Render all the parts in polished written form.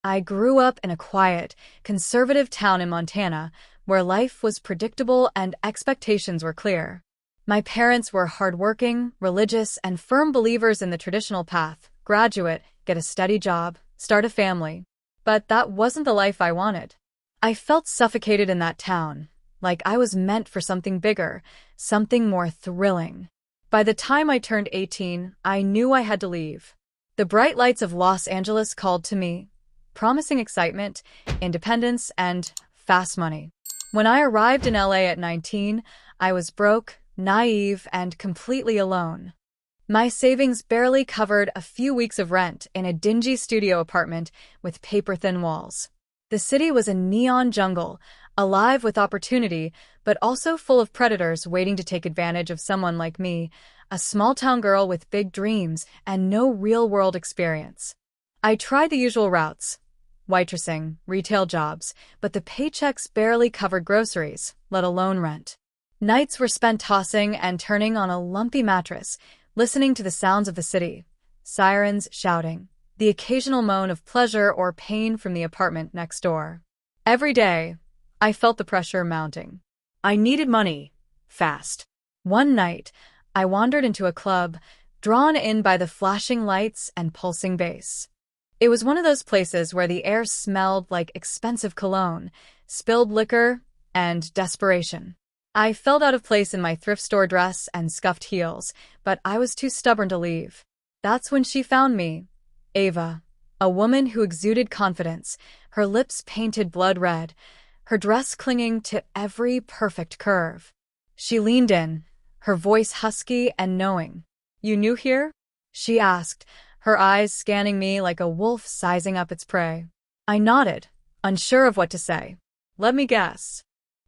I grew up in a quiet, conservative town in Montana where life was predictable and expectations were clear. My parents were hardworking, religious, and firm believers in the traditional path: graduate, get a steady job, start a family. But that wasn't the life I wanted. I felt suffocated in that town, like I was meant for something bigger, something more thrilling. By the time I turned 18, I knew I had to leave. The bright lights of Los Angeles called to me, promising excitement, independence, and fast money. When I arrived in LA at 19, I was broke, naive, and completely alone. My savings barely covered a few weeks of rent in a dingy studio apartment with paper-thin walls. The city was a neon jungle, alive with opportunity, but also full of predators waiting to take advantage of someone like me, a small-town girl with big dreams and no real-world experience. I tried the usual routes: waitressing, retail jobs, but the paychecks barely covered groceries, let alone rent. Nights were spent tossing and turning on a lumpy mattress, listening to the sounds of the city: sirens shouting, the occasional moan of pleasure or pain from the apartment next door. Every day, I felt the pressure mounting. I needed money, fast. One night, I wandered into a club, drawn in by the flashing lights and pulsing bass. It was one of those places where the air smelled like expensive cologne, spilled liquor, and desperation. I felt out of place in my thrift store dress and scuffed heels, but I was too stubborn to leave. That's when she found me. Ava, a woman who exuded confidence, her lips painted blood red, her dress clinging to every perfect curve. She leaned in, her voice husky and knowing. "You new here?" she asked, her eyes scanning me like a wolf sizing up its prey. I nodded, unsure of what to say. "Let me guess.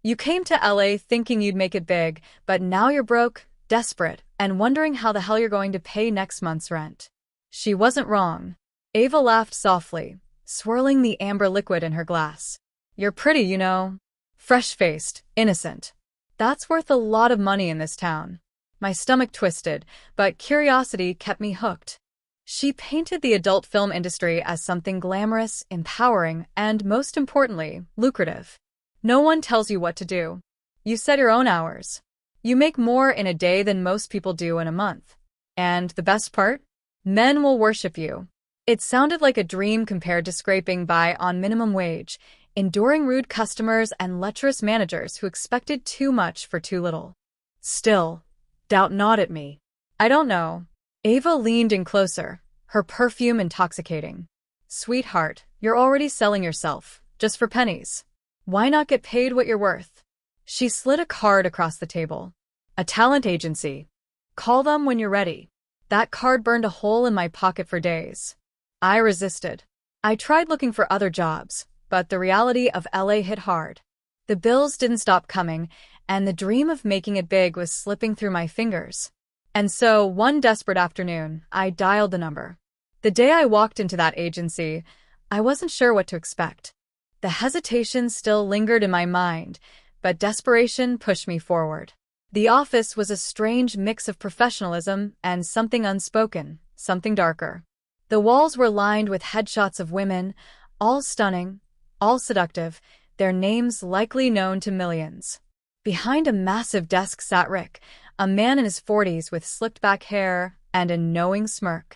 You came to LA thinking you'd make it big, but now you're broke, desperate, and wondering how the hell you're going to pay next month's rent." She wasn't wrong. Ava laughed softly, swirling the amber liquid in her glass. "You're pretty, you know. Fresh-faced, innocent. That's worth a lot of money in this town." My stomach twisted, but curiosity kept me hooked. She painted the adult film industry as something glamorous, empowering, and, most importantly, lucrative. No one tells you what to do. You set your own hours. You make more in a day than most people do in a month. And the best part? Men will worship you. It sounded like a dream compared to scraping by on minimum wage, enduring rude customers and lecherous managers who expected too much for too little. Still, doubt gnawed at me. "I don't know." Ava leaned in closer, her perfume intoxicating. "Sweetheart, you're already selling yourself, just for pennies. Why not get paid what you're worth?" She slid a card across the table. "A talent agency. Call them when you're ready." That card burned a hole in my pocket for days. I resisted. I tried looking for other jobs, but the reality of LA hit hard. The bills didn't stop coming, and the dream of making it big was slipping through my fingers. And so, one desperate afternoon, I dialed the number. The day I walked into that agency, I wasn't sure what to expect. The hesitation still lingered in my mind, but desperation pushed me forward. The office was a strange mix of professionalism and something unspoken, something darker. The walls were lined with headshots of women, all stunning, all seductive, their names likely known to millions. Behind a massive desk sat Rick, a man in his 40s with slicked-back hair and a knowing smirk.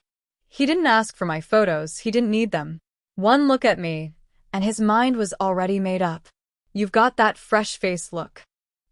He didn't ask for my photos, he didn't need them. One look at me, and his mind was already made up. "You've got that fresh-faced look.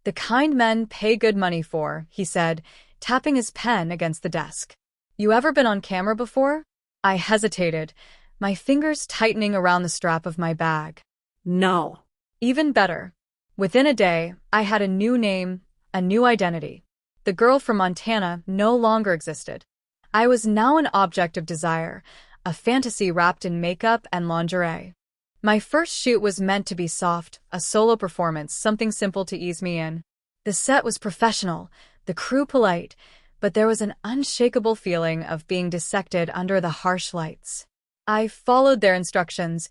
The kind men pay good money for," he said, tapping his pen against the desk. "You ever been on camera before?" I hesitated, my fingers tightening around the strap of my bag. "No." Even better. Within a day, I had a new name, a new identity. The girl from Montana no longer existed. I was now an object of desire, a fantasy wrapped in makeup and lingerie. My first shoot was meant to be soft, a solo performance, something simple to ease me in. The set was professional, the crew polite, but there was an unshakable feeling of being dissected under the harsh lights. I followed their instructions,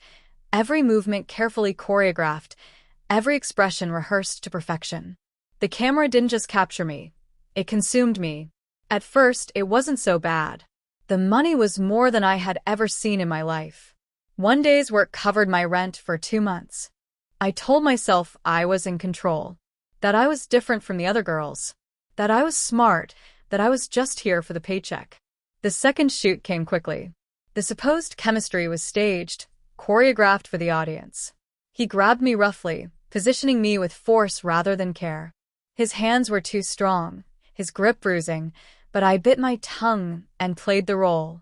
every movement carefully choreographed, every expression rehearsed to perfection. The camera didn't just capture me, it consumed me. At first, it wasn't so bad. The money was more than I had ever seen in my life. One day's work covered my rent for 2 months. I told myself I was in control, that I was different from the other girls, that I was smart, that I was just here for the paycheck. The second shoot came quickly. The supposed chemistry was staged, choreographed for the audience. He grabbed me roughly, positioning me with force rather than care. His hands were too strong, his grip bruising, but I bit my tongue and played the role.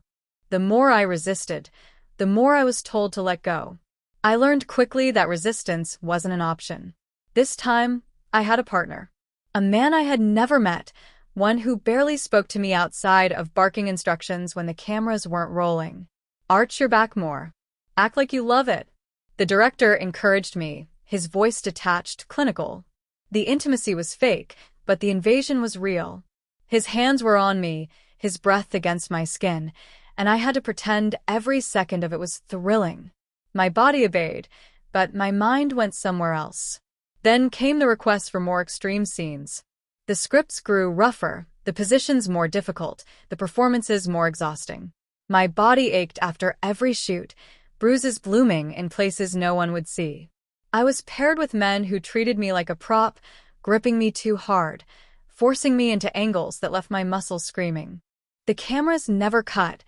The more I resisted, the more I was told to let go. I learned quickly that resistance wasn't an option. This time, I had a partner. A man I had never met, one who barely spoke to me outside of barking instructions when the cameras weren't rolling. Arch your back more. Act like you love it. The director encouraged me, his voice detached, clinical. The intimacy was fake, but the invasion was real. His hands were on me, his breath against my skin, and I had to pretend every second of it was thrilling. My body obeyed, but my mind went somewhere else. Then came the requests for more extreme scenes. The scripts grew rougher, the positions more difficult, the performances more exhausting. My body ached after every shoot, bruises blooming in places no one would see. I was paired with men who treated me like a prop, gripping me too hard, forcing me into angles that left my muscles screaming. The cameras never cut,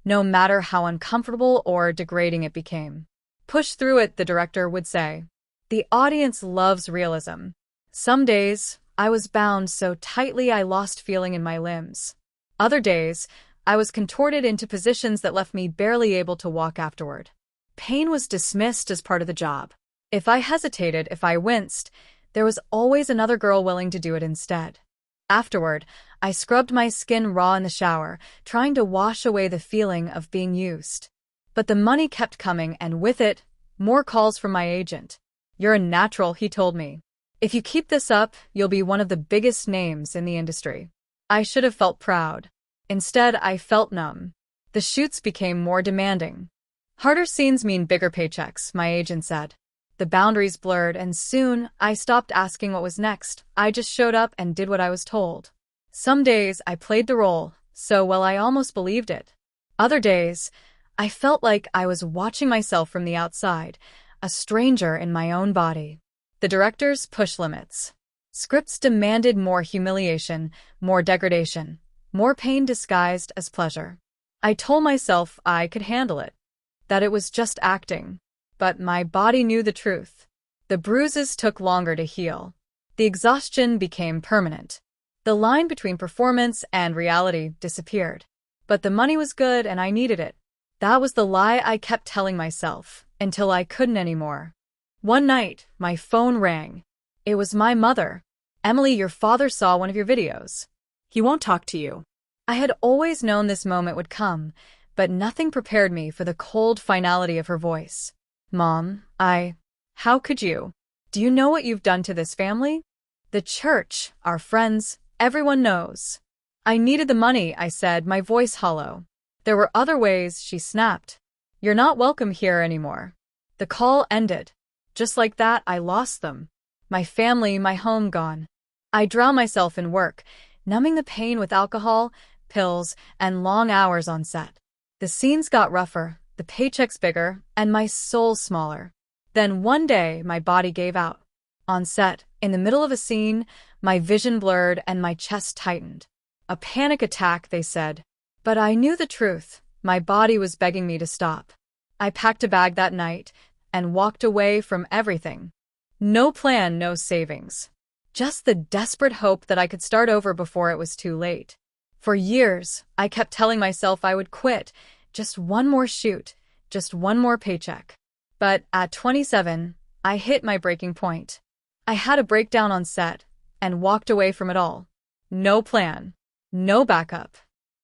no matter how uncomfortable or degrading it became. Push through it, the director would say. The audience loves realism. Some days, I was bound so tightly I lost feeling in my limbs. Other days, I was contorted into positions that left me barely able to walk afterward. Pain was dismissed as part of the job. If I hesitated, if I winced, there was always another girl willing to do it instead. Afterward, I scrubbed my skin raw in the shower, trying to wash away the feeling of being used. But the money kept coming, and with it, more calls from my agent. "You're a natural," he told me. "If you keep this up, you'll be one of the biggest names in the industry." I should have felt proud. Instead, I felt numb. The shoots became more demanding. "Harder scenes mean bigger paychecks," my agent said. The boundaries blurred, and soon I stopped asking what was next. I just showed up and did what I was told. Some days I played the role so well I almost believed it. Other days, I felt like I was watching myself from the outside, a stranger in my own body. The directors pushed limits. Scripts demanded more humiliation, more degradation, more pain disguised as pleasure. I told myself I could handle it, that it was just acting. But my body knew the truth. The bruises took longer to heal. The exhaustion became permanent. The line between performance and reality disappeared. But the money was good and I needed it. That was the lie I kept telling myself, until I couldn't anymore. One night, my phone rang. It was my mother. "Emily, your father saw one of your videos. He won't talk to you." I had always known this moment would come, but nothing prepared me for the cold finality of her voice. "Mom, how could you? Do you know what you've done to this family? The church, our friends, everyone knows." "I needed the money," I said, my voice hollow. "There were other ways," she snapped. "You're not welcome here anymore." The call ended. Just like that, I lost them. My family, my home gone. I drowned myself in work, numbing the pain with alcohol, pills, and long hours on set. The scenes got rougher, the paychecks bigger, and my soul smaller. Then one day, my body gave out. On set, in the middle of a scene, my vision blurred and my chest tightened. "A panic attack," they said. But I knew the truth. My body was begging me to stop. I packed a bag that night and walked away from everything. No plan, no savings. Just the desperate hope that I could start over before it was too late. For years, I kept telling myself I would quit. Just one more shoot, just one more paycheck. But at 27, I hit my breaking point. I had a breakdown on set and walked away from it all. No plan, no backup,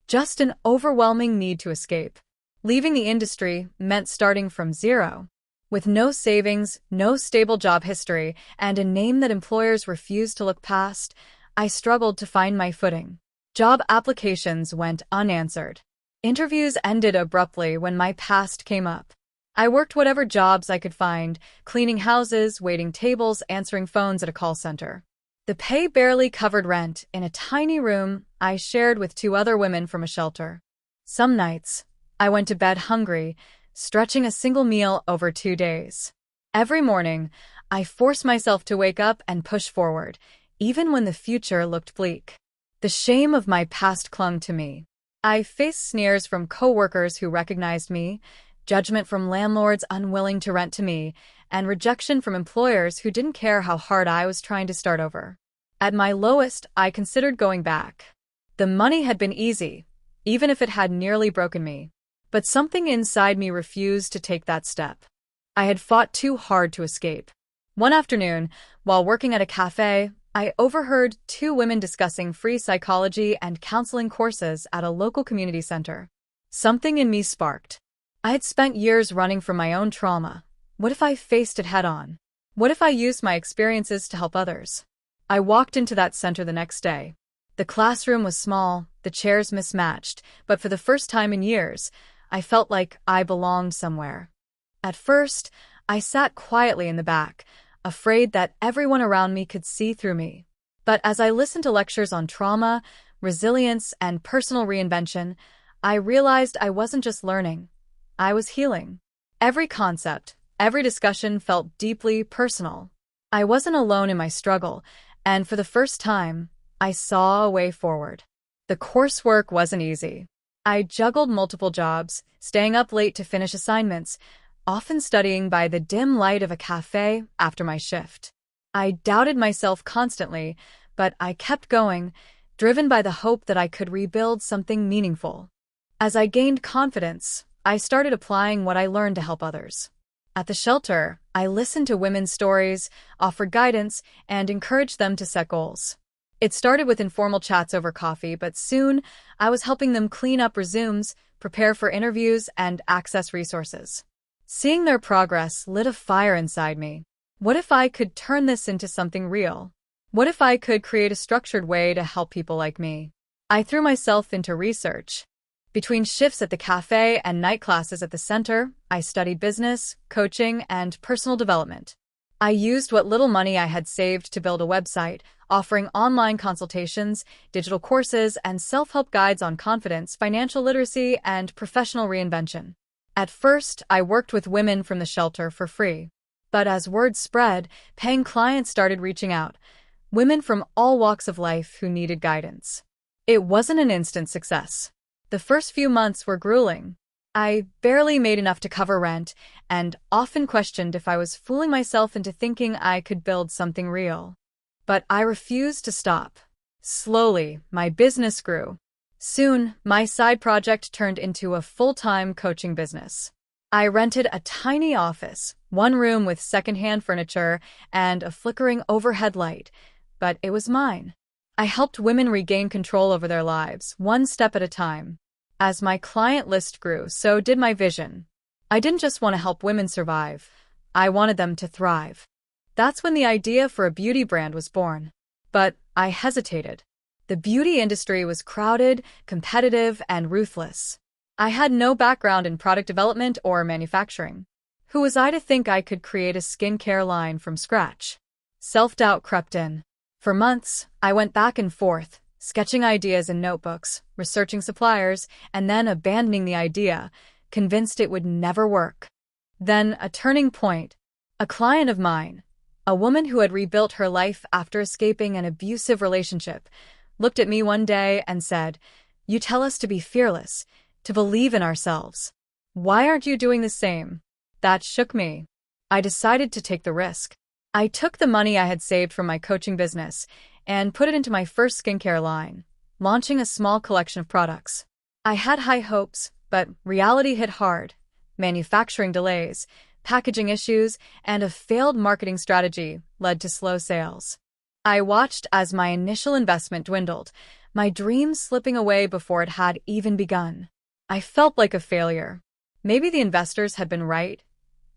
just an overwhelming need to escape. Leaving the industry meant starting from zero. With no savings, no stable job history, and a name that employers refused to look past, I struggled to find my footing. Job applications went unanswered. Interviews ended abruptly when my past came up. I worked whatever jobs I could find, cleaning houses, waiting tables, answering phones at a call center. The pay barely covered rent in a tiny room I shared with 2 other women from a shelter. Some nights, I went to bed hungry, stretching a single meal over 2 days. Every morning, I forced myself to wake up and push forward, even when the future looked bleak. The shame of my past clung to me. I faced sneers from coworkers who recognized me, judgment from landlords unwilling to rent to me, and rejection from employers who didn't care how hard I was trying to start over. At my lowest, I considered going back. The money had been easy, even if it had nearly broken me. But something inside me refused to take that step. I had fought too hard to escape. One afternoon, while working at a cafe, I overheard two women discussing free psychology and counseling courses at a local community center. Something in me sparked. I had spent years running from my own trauma. What if I faced it head-on? What if I used my experiences to help others? I walked into that center the next day. The classroom was small, the chairs mismatched, but for the first time in years, I felt like I belonged somewhere. At first, I sat quietly in the back, afraid that everyone around me could see through me. But as I listened to lectures on trauma, resilience, and personal reinvention, I realized I wasn't just learning. I was healing. Every concept, every discussion felt deeply personal. I wasn't alone in my struggle, and for the first time, I saw a way forward. The coursework wasn't easy. I juggled multiple jobs, staying up late to finish assignments, often studying by the dim light of a cafe after my shift. I doubted myself constantly, but I kept going, driven by the hope that I could rebuild something meaningful. As I gained confidence, I started applying what I learned to help others. At the shelter, I listened to women's stories, offered guidance, and encouraged them to set goals. It started with informal chats over coffee, but soon I was helping them clean up resumes, prepare for interviews, and access resources. Seeing their progress lit a fire inside me. What if I could turn this into something real? What if I could create a structured way to help people like me? I threw myself into research. Between shifts at the cafe and night classes at the center, I studied business, coaching, and personal development. I used what little money I had saved to build a website, offering online consultations, digital courses, and self-help guides on confidence, financial literacy, and professional reinvention. At first, I worked with women from the shelter for free. But as word spread, paying clients started reaching out, women from all walks of life who needed guidance. It wasn't an instant success. The first few months were grueling. I barely made enough to cover rent, and often questioned if I was fooling myself into thinking I could build something real. But I refused to stop. Slowly, my business grew. Soon, my side project turned into a full-time coaching business. I rented a tiny office, one room with secondhand furniture and a flickering overhead light, but it was mine. I helped women regain control over their lives, one step at a time. As my client list grew, so did my vision. I didn't just want to help women survive. I wanted them to thrive. That's when the idea for a beauty brand was born. But I hesitated. The beauty industry was crowded, competitive, and ruthless. I had no background in product development or manufacturing. Who was I to think I could create a skincare line from scratch? Self-doubt crept in. For months, I went back and forth, sketching ideas in notebooks, researching suppliers, and then abandoning the idea, convinced it would never work. Then, a turning point. A client of mine, a woman who had rebuilt her life after escaping an abusive relationship, looked at me one day and said, "You tell us to be fearless, to believe in ourselves. Why aren't you doing the same?" That shook me. I decided to take the risk. I took the money I had saved from my coaching business and put it into my first skincare line, launching a small collection of products. I had high hopes, but reality hit hard. Manufacturing delays, packaging issues, and a failed marketing strategy led to slow sales. I watched as my initial investment dwindled, my dreams slipping away before it had even begun. I felt like a failure. Maybe the investors had been right.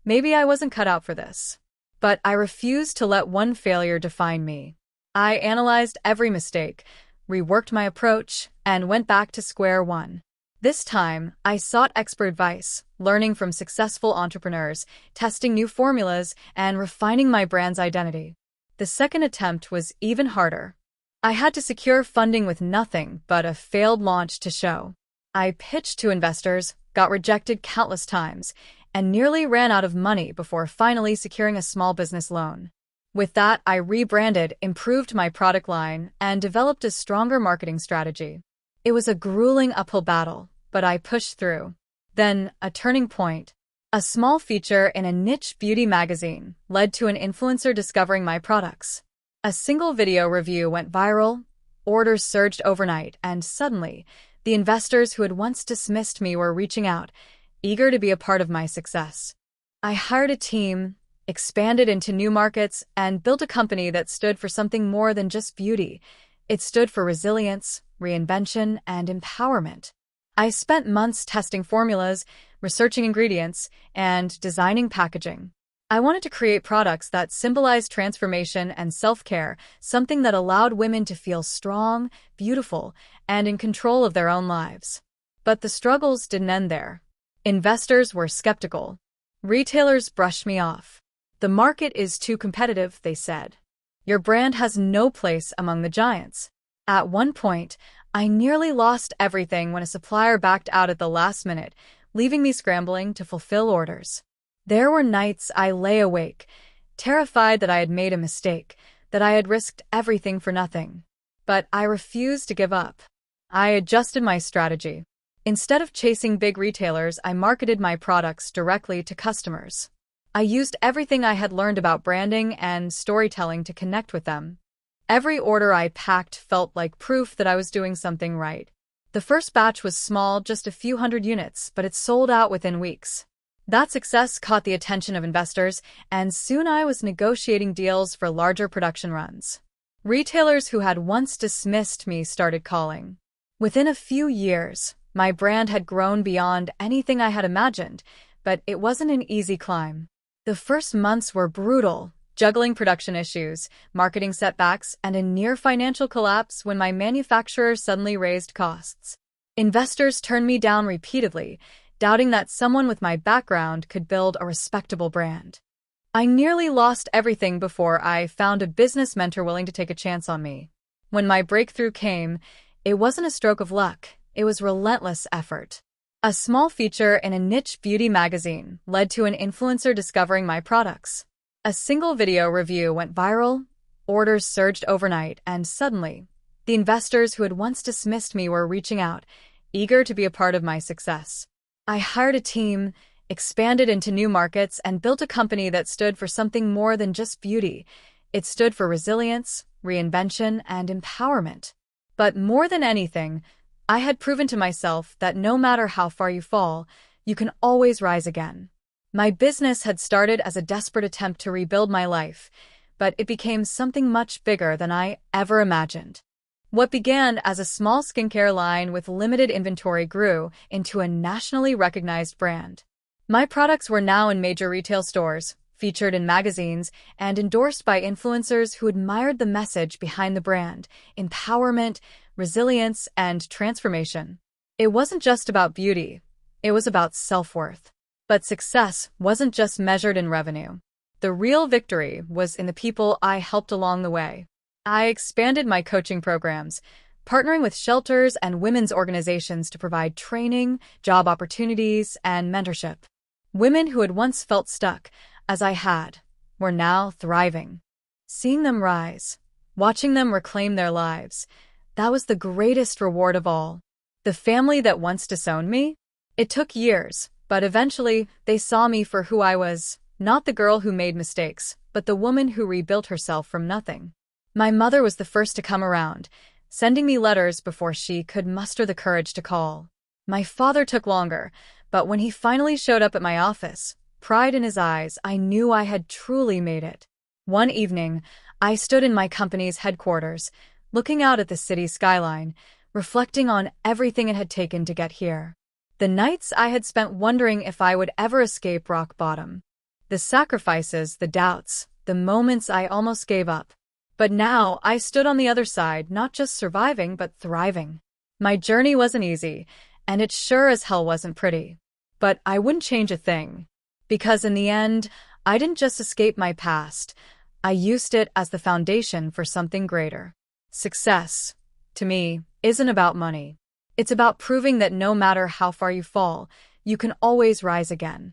Maybe I wasn't cut out for this. But I refused to let one failure define me. I analyzed every mistake, reworked my approach, and went back to square one. This time, I sought expert advice, learning from successful entrepreneurs, testing new formulas, and refining my brand's identity. The second attempt was even harder. I had to secure funding with nothing but a failed launch to show. I pitched to investors, got rejected countless times, and nearly ran out of money before finally securing a small business loan. With that, I rebranded, improved my product line, and developed a stronger marketing strategy. It was a grueling uphill battle, but I pushed through. Then, a turning point. A small feature in a niche beauty magazine led to an influencer discovering my products. A single video review went viral, orders surged overnight, and suddenly, the investors who had once dismissed me were reaching out, eager to be a part of my success. I hired a team, expanded into new markets, and built a company that stood for something more than just beauty. It stood for resilience, reinvention, and empowerment. I spent months testing formulas, researching ingredients, and designing packaging. I wanted to create products that symbolized transformation and self-care, something that allowed women to feel strong, beautiful, and in control of their own lives. But the struggles didn't end there. Investors were skeptical. Retailers brushed me off. The market is too competitive, they said. Your brand has no place among the giants. At one point, I nearly lost everything when a supplier backed out at the last minute, leaving me scrambling to fulfill orders. There were nights I lay awake, terrified that I had made a mistake, that I had risked everything for nothing. But I refused to give up. I adjusted my strategy. Instead of chasing big retailers, I marketed my products directly to customers. I used everything I had learned about branding and storytelling to connect with them. Every order I packed felt like proof that I was doing something right. The first batch was small, just a few hundred units, but it sold out within weeks. That success caught the attention of investors, and soon I was negotiating deals for larger production runs. Retailers who had once dismissed me started calling. Within a few years, my brand had grown beyond anything I had imagined, but it wasn't an easy climb. The first months were brutal, juggling production issues, marketing setbacks, and a near financial collapse when my manufacturer suddenly raised costs. Investors turned me down repeatedly, doubting that someone with my background could build a respectable brand. I nearly lost everything before I found a business mentor willing to take a chance on me. When my breakthrough came, it wasn't a stroke of luck, it was relentless effort. A small feature in a niche beauty magazine led to an influencer discovering my products. A single video review went viral, orders surged overnight, and suddenly, the investors who had once dismissed me were reaching out, eager to be a part of my success. I hired a team, expanded into new markets, and built a company that stood for something more than just beauty. It stood for resilience, reinvention, and empowerment. But more than anything, I had proven to myself that no matter how far you fall, you can always rise again. My business had started as a desperate attempt to rebuild my life, but it became something much bigger than I ever imagined. What began as a small skincare line with limited inventory grew into a nationally recognized brand. My products were now in major retail stores, featured in magazines, and endorsed by influencers who admired the message behind the brand: empowerment, resilience, and transformation. It wasn't just about beauty, it was about self-worth. But success wasn't just measured in revenue. The real victory was in the people I helped along the way. I expanded my coaching programs, partnering with shelters and women's organizations to provide training, job opportunities, and mentorship. Women who had once felt stuck, as I had, were now thriving. Seeing them rise, watching them reclaim their lives, that was the greatest reward of all. The family that once disowned me? It took years, but eventually they saw me for who I was, not the girl who made mistakes, but the woman who rebuilt herself from nothing. My mother was the first to come around, sending me letters before she could muster the courage to call. My father took longer, but when he finally showed up at my office, pride in his eyes, I knew I had truly made it. One evening, I stood in my company's headquarters, looking out at the city skyline, reflecting on everything it had taken to get here. The nights I had spent wondering if I would ever escape rock bottom. The sacrifices, the doubts, the moments I almost gave up. But now I stood on the other side, not just surviving, but thriving. My journey wasn't easy, and it sure as hell wasn't pretty. But I wouldn't change a thing. Because in the end, I didn't just escape my past. I used it as the foundation for something greater. Success, to me, isn't about money. It's about proving that no matter how far you fall, you can always rise again.